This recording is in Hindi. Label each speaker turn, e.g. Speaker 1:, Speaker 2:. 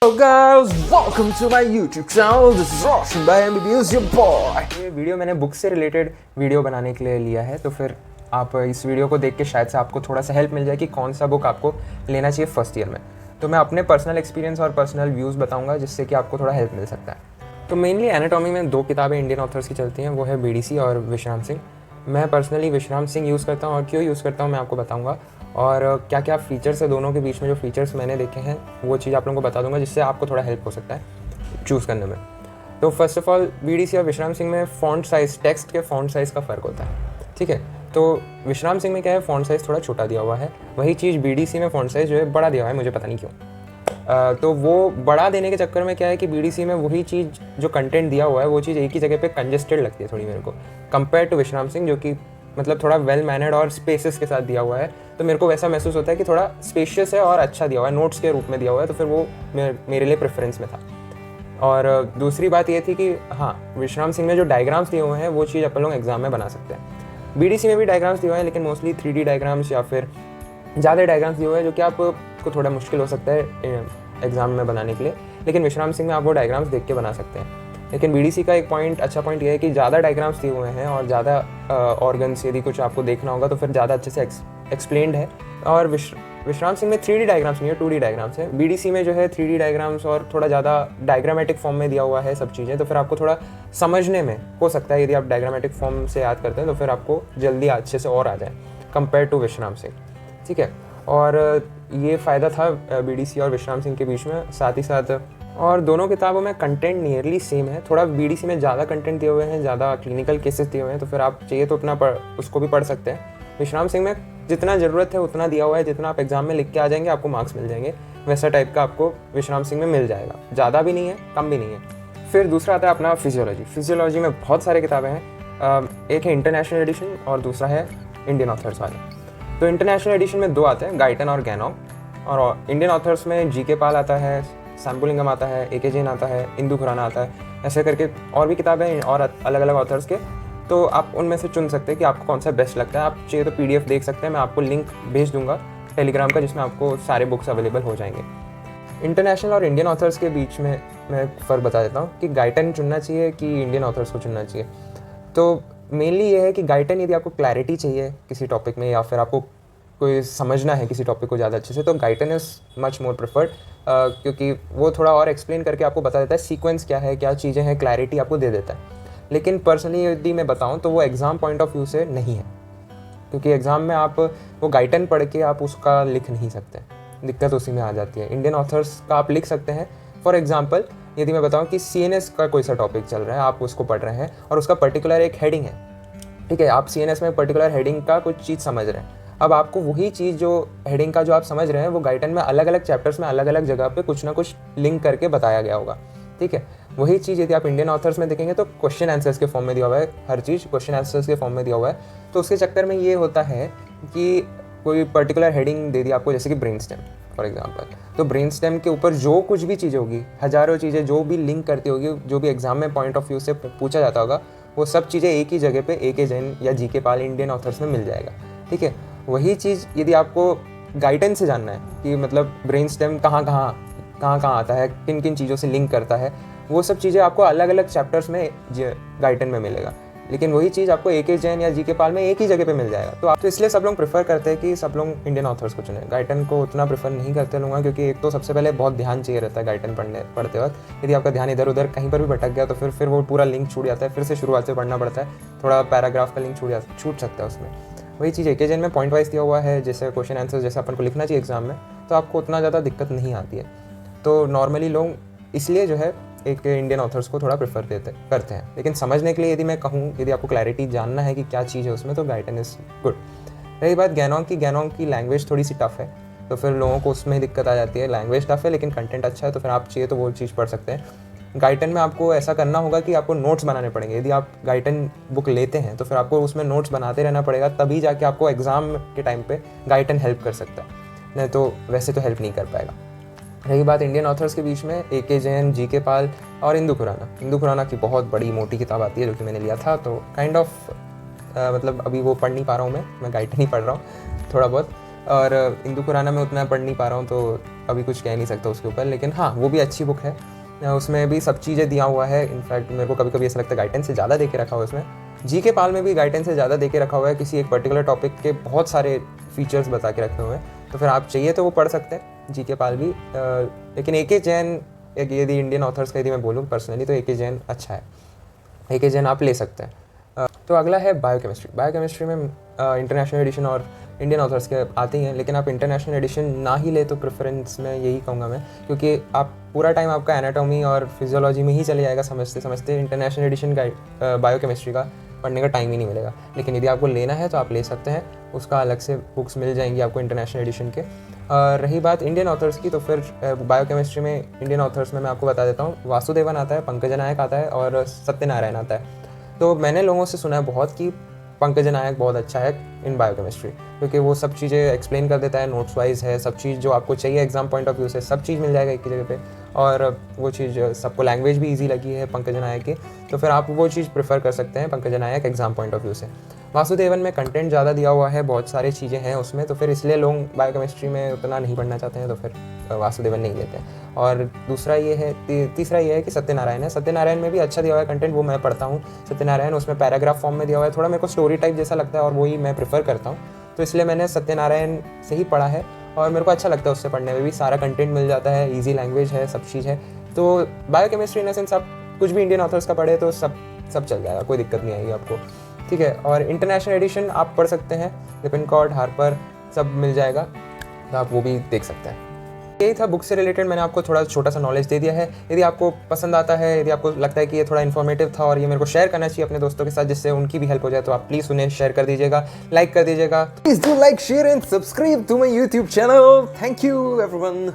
Speaker 1: Hello guys, welcome to my YouTube channel. This is Roshan by MBBS, your boy. ये वीडियो मैंने बुक से रिलेटेड वीडियो बनाने के लिए लिया है, तो फिर आप इस वीडियो को देख के शायद से आपको थोड़ा सा हेल्प मिल जाए कि कौन सा बुक आपको लेना चाहिए फर्स्ट ईयर में। तो मैं अपने पर्सनल एक्सपीरियंस और पर्सनल व्यूज़ बताऊंगा जिससे कि आपको थोड़ा हेल्प मिल सकता है। तो मेनली एनाटॉमी में दो किताबें इंडियन ऑथर्स की चलती हैं, वो है बीडीसी और विश्राम सिंह। मैं पर्सनली विश्राम सिंह यूज़ करता हूँ और क्यों यूज़ करता हूँ मैं आपको बताऊँगा, और क्या क्या फ़ीचर्स है दोनों के बीच में। जो फ़ीचर्स मैंने देखे हैं वो चीज़ आप लोगों को बता दूंगा जिससे आपको थोड़ा हेल्प हो सकता है चूज़ करने में। तो फर्स्ट ऑफ ऑल बीडीसी और विश्राम सिंह में फ़ॉन्ट साइज़, टेक्स्ट के फ़ॉन्ट साइज़ का फ़र्क होता है, ठीक है। तो विश्राम सिंह में क्या है, फ़ॉन्ट साइज़ थोड़ा छोटा दिया हुआ है, वही चीज़ बीडीसी में फ़ॉन्ट साइज़ जो है बड़ा दिया हुआ है, मुझे पता नहीं क्यों। तो वो बड़ा देने के चक्कर में क्या है कि बीडीसी में वही चीज़ जो कंटेंट दिया हुआ है वो चीज़ एक ही जगह पे कंजेस्टेड लगती है थोड़ी मेरे को, कंपेयर टू विश्राम सिंह जो कि मतलब थोड़ा वेल मैनर्ड और स्पेसेस के साथ दिया हुआ है। तो मेरे को वैसा महसूस होता है कि थोड़ा स्पेशियस है और अच्छा दिया हुआ है, नोट्स के रूप में दिया हुआ है, तो फिर वो मेरे लिए प्रेफरेंस में था। और दूसरी बात ये थी कि हाँ, विश्राम सिंह में जो डायग्राम्स दिए हुए हैं वो चीज़ अपन लोग एग्जाम में बना सकते हैं। बीडीसी में भी डायग्राम्स दिए हुए हैं लेकिन मोस्टली 3D डायग्राम्स या फिर ज़्यादा डायग्राम्स दिए हुए हैं जो कि आपको थोड़ा मुश्किल हो सकता है एग्जाम में बनाने के लिए, लेकिन विश्राम सिंह में आप वो डायग्राम्स देख के बना सकते हैं। लेकिन बीडीसी का एक अच्छा पॉइंट ये है कि ज़्यादा डायग्राम्स दिए हुए हैं और ज़्यादा ऑर्गन्स यदि कुछ आपको देखना होगा तो फिर ज़्यादा अच्छे से एक्सप्लेन्ड है। और विश्राम सिंह में 3D डायग्राम्स नहीं है, 2D डायग्राम्स है। बीडीसी में जो है 3D डायग्राम्स और थोड़ा ज़्यादा डायग्रामेटिक फॉर्म में दिया हुआ है सब चीज़ें, तो फिर आपको थोड़ा समझने में हो सकता है, यदि आप डायग्रामेटिक फॉर्म से याद करते हैं तो फिर आपको जल्दी अच्छे से और आ जाए कंपेयर टू विश्राम सिंह, ठीक है। और ये फ़ायदा था बीडीसी और विश्राम सिंह के बीच में। साथ ही साथ और दोनों किताबों में कंटेंट नियरली सेम है, थोड़ा बीडीसी में ज़्यादा कंटेंट दिए हुए हैं, ज़्यादा क्लिनिकल केसेस दिए हुए हैं, तो फिर आप चाहिए तो अपना उसको भी पढ़ सकते हैं। विश्राम सिंह में जितना ज़रूरत है उतना दिया हुआ है, जितना आप एग्जाम में लिख के आ जाएंगे आपको मार्क्स मिल जाएंगे, वैसा टाइप का आपको विश्राम सिंह में मिल जाएगा, ज़्यादा भी नहीं है कम भी नहीं है। फिर दूसरा आता है अपना फिजियोलॉजी में बहुत सारे किताबें हैं, एक है इंटरनेशनल एडिशन और दूसरा है इंडियन ऑथर्स वाले। तो इंटरनेशनल एडिशन में दो आते हैं, गाइटन और गैनोंग, और इंडियन ऑथर्स में जीके पाल आता है, सैम्पुलिंगम आता है, एके जैन आता है, इंदु खुराना आता है, ऐसे करके और भी किताबें हैं और अलग अलग ऑथर्स के। तो आप उनमें से चुन सकते हैं कि आपको कौन सा बेस्ट लगता है। आप चाहिए तो PDF देख सकते हैं, मैं आपको लिंक भेज दूंगा टेलीग्राम का जिसमें आपको सारे बुक्स अवेलेबल हो जाएंगे। इंटरनेशनल और इंडियन ऑथर्स के बीच में मैं फ़र्क बता देता हूँ कि गाइटन चुनना चाहिए कि इंडियन ऑथर्स को चुनना चाहिए। तो मेनली ये है कि गाइटन यदि आपको क्लैरिटी चाहिए किसी टॉपिक में या फिर आपको कोई समझना है किसी टॉपिक को ज़्यादा अच्छे से, तो Guyton is much more preferred, क्योंकि वो थोड़ा और एक्सप्लेन करके आपको बता देता है सीक्वेंस क्या है, क्या चीज़ें हैं, क्लैरिटी आपको दे देता है। लेकिन पर्सनली यदि मैं बताऊं तो वो एग्ज़ाम पॉइंट ऑफ व्यू से नहीं है, क्योंकि एग्ज़ाम में आप वो गाइटन पढ़ के आप उसका लिख नहीं सकते, दिक्कत उसी में आ जाती है। इंडियन ऑथर्स का आप लिख सकते हैं। फॉर एग्जाम्पल यदि मैं बताऊँ कि CNS का कोई सा टॉपिक चल रहा है, आप उसको पढ़ रहे हैं और उसका पर्टिकुलर एक हेडिंग है, ठीक है, आप CNS में पर्टिकुलर हेडिंग का कुछ चीज़ समझ रहे हैं। अब आपको वही चीज़ जो हेडिंग का जो आप समझ रहे हैं वो गाइटन में अलग अलग चैप्टर्स में अलग अलग जगह पे कुछ ना कुछ लिंक करके बताया गया होगा, ठीक है। वही चीज़ यदि आप इंडियन ऑथर्स में देखेंगे तो क्वेश्चन आंसर्स के फॉर्म में दिया हुआ है, हर चीज़ क्वेश्चन आंसर्स के फॉर्म में दिया हुआ है। तो उसके चक्कर में ये होता है कि कोई पर्टिकुलर हेडिंग दे दी आपको, जैसे कि ब्रेन स्टेम फॉर एग्जाम्पल, तो ब्रेन स्टेम के ऊपर जो कुछ भी चीज़ें होगी, हज़ारों चीज़ें जो भी लिंक करती होगी, जो भी एग्जाम में पॉइंट ऑफ व्यू से पूछा जाता होगा, वो सब चीज़ें एक ही जगह पे एके जैन या जीके पाल इंडियन ऑथर्स में मिल जाएगा, ठीक है। वही चीज़ यदि आपको गाइडेंस से जानना है कि मतलब ब्रेन स्टेम कहाँ आता है, किन किन चीज़ों से लिंक करता है, वो सब चीज़ें आपको अलग अलग चैप्टर्स में गाइडन में मिलेगा, लेकिन वही चीज़ आपको एके जैन या जीके पाल में एक ही जगह पे मिल जाएगा। तो इसलिए सब लोग प्रेफर करते हैं कि सब लोग इंडियन ऑथर्स को चुनें। गाइडन को उतना प्रेफर नहीं करते लोग, क्योंकि एक तो सबसे पहले बहुत ध्यान चाहिए रहता है गाइडन पढ़ते वक्त। यदि आपका ध्यान इधर उधर कहीं पर भी भटक गया तो फिर वो पूरा लिंक छूट जाता है, फिर से शुरुआत से पढ़ना पड़ता है, थोड़ा पैराग्राफ का लिंक छूट सकता है उसमें। वही चीज़ एके जैन में पॉइंट वाइज दिया हुआ है, जैसे क्वेश्चन आंसर जैसे अपन को लिखना चाहिए एग्जाम में, तो आपको उतना ज़्यादा दिक्कत नहीं आती है। तो नॉर्मली लोग इसलिए जो है एक इंडियन ऑथर्स को थोड़ा प्रेफर करते हैं। लेकिन समझने के लिए यदि मैं कहूँ, यदि आपको क्लैरिटी जानना है कि क्या चीज़ है उसमें, तो गाइडन इज़ गुड। रही बात गैनोंग की लैंग्वेज थोड़ी सी टफ है, तो फिर लोगों को उसमें दिक्कत आ जाती है। लैंग्वेज टफ है लेकिन कंटेंट अच्छा है, तो फिर आप चाहिए तो वो चीज़ पढ़ सकते हैं। गाइडन में आपको ऐसा करना होगा कि आपको नोट्स बनाने पड़ेंगे। यदि आप गाइडन बुक लेते हैं तो फिर आपको उसमें नोट्स बनाते रहना पड़ेगा, तभी जाके आपको एग्ज़ाम के टाइम पे गाइडन हेल्प कर सकता है, नहीं तो वैसे तो हेल्प नहीं कर पाएगा। रही बात इंडियन ऑथर्स के बीच में, एके जैन, जीके पाल और इंदु खुराना की बहुत बड़ी मोटी किताब आती है जो कि मैंने लिया था, तो काइंड ऑफ मतलब अभी वो पढ़ नहीं पा रहा हूँ मैं गाइडन ही पढ़ रहा हूँ थोड़ा बहुत। और हिंदू कुराना में उतना पढ़ नहीं पा रहा हूँ तो अभी कुछ कह नहीं सकता उसके ऊपर, लेकिन हाँ वो भी अच्छी बुक है। उसमें भी सब चीज़ें दिया हुआ है। इनफैक्ट मेरे को कभी कभी ऐसा लगता है गाइडेंस से ज़्यादा दे के रखा हुआ है उसमें। जी के पाल में भी गाइडेंस से ज़्यादा दे के रखा हुआ है, किसी एक पर्टिकुलर टॉपिक के बहुत सारे फीचर्स बता के रखे हुए हैं, तो फिर आप चाहिए तो वो पढ़ सकते हैं जी के पाल भी। लेकिन ए.के. जैन, यदि इंडियन ऑथर्स का यदि मैं बोलूँ पर्सनली तो ए.के. जैन अच्छा है, ए.के. जैन आप ले सकते हैं। तो अगला है बायोकेमिस्ट्री। बायोकेमिस्ट्री में इंटरनेशनल एडिशन और इंडियन ऑथर्स के आते ही हैं, लेकिन आप इंटरनेशनल एडिशन ना ही ले तो प्रेफरेंस में यही कहूँगा मैं, क्योंकि आप पूरा टाइम आपका एनाटॉमी और फिजियोलॉजी में ही चले जाएगा समझते समझते। इंटरनेशनल एडिशन का बायोकेमिस्ट्री का पढ़ने का टाइम ही नहीं मिलेगा। लेकिन यदि आपको लेना है तो आप ले सकते हैं, उसका अलग से बुक्स मिल जाएंगी आपको इंटरनेशनल एडिशन के। रही बात इंडियन ऑथर्स की, तो फिर बायोकेमिस्ट्री में इंडियन ऑथर्स में मैं आपको बता देता हूँ, वासुदेवन आता है, पंकज नायक आता है और सत्यनारायण आता है। तो मैंने लोगों से सुना है बहुत कि पंकज नायक बहुत अच्छा है इन बायोकेमिस्ट्री, क्योंकि वो सब चीज़ें एक्सप्लेन कर देता है, नोट्स वाइज है, सब चीज़ जो आपको चाहिए एग्जाम पॉइंट ऑफ व्यू से सब चीज़ मिल जाएगा एक ही जगह पे। और वो चीज़ सबको लैंग्वेज भी इजी लगी है पंकज नायक की, तो फिर आप वो चीज़ प्रेफर कर सकते हैं पंकज नायक एग्जाम पॉइंट ऑफ व्यू से। वासुदेवन में कंटेंट ज़्यादा दिया हुआ है, बहुत सारी चीज़ें हैं उसमें, तो फिर इसलिए लोग बायोकेमिस्ट्री में उतना नहीं पढ़ना चाहते हैं, तो फिर वासुदेवन नहीं लेते हैं। और दूसरा ये है, तीसरा ये है कि सत्यनारायण है। सत्यनारायण में भी अच्छा दिया हुआ है कंटेंट, वो मैं पढ़ता हूँ सत्यनारायण, उसमें पैराग्राफ फॉर्म में दिया हुआ है, थोड़ा मेरे को स्टोरी टाइप जैसा लगता है और वही मैं प्रेफर करता हूँ, तो इसलिए मैंने सत्यनारायण से ही पढ़ा है और मेरे को अच्छा लगता है उससे पढ़ने में भी, सारा कंटेंट मिल जाता है, ईजी लैंग्वेज है, सब चीज़ है। तो बायोकेमिस्ट्री इन द सेंस आप कुछ भी इंडियन ऑथर्स का पढ़े तो सब चल जाएगा, कोई दिक्कत नहीं आएगी आपको, ठीक है। और इंटरनेशनल एडिशन आप पढ़ सकते हैं, लिपिनकॉर्ड, हार्पर सब मिल जाएगा, तो आप वो भी देख सकते हैं। यही था बुक से रिलेटेड, मैंने आपको थोड़ा छोटा सा नॉलेज दे दिया है। यदि आपको पसंद आता है, यदि आपको लगता है कि ये थोड़ा इन्फॉर्मेटिव था और ये मेरे को शेयर करना चाहिए अपने दोस्तों के साथ जिससे उनकी भी हेल्प हो जाए, तो आप प्लीज़ उन्हें शेयर कर दीजिएगा, लाइक कर दीजिएगा। Please do like, share and subscribe to my YouTube channel. Thank you everyone.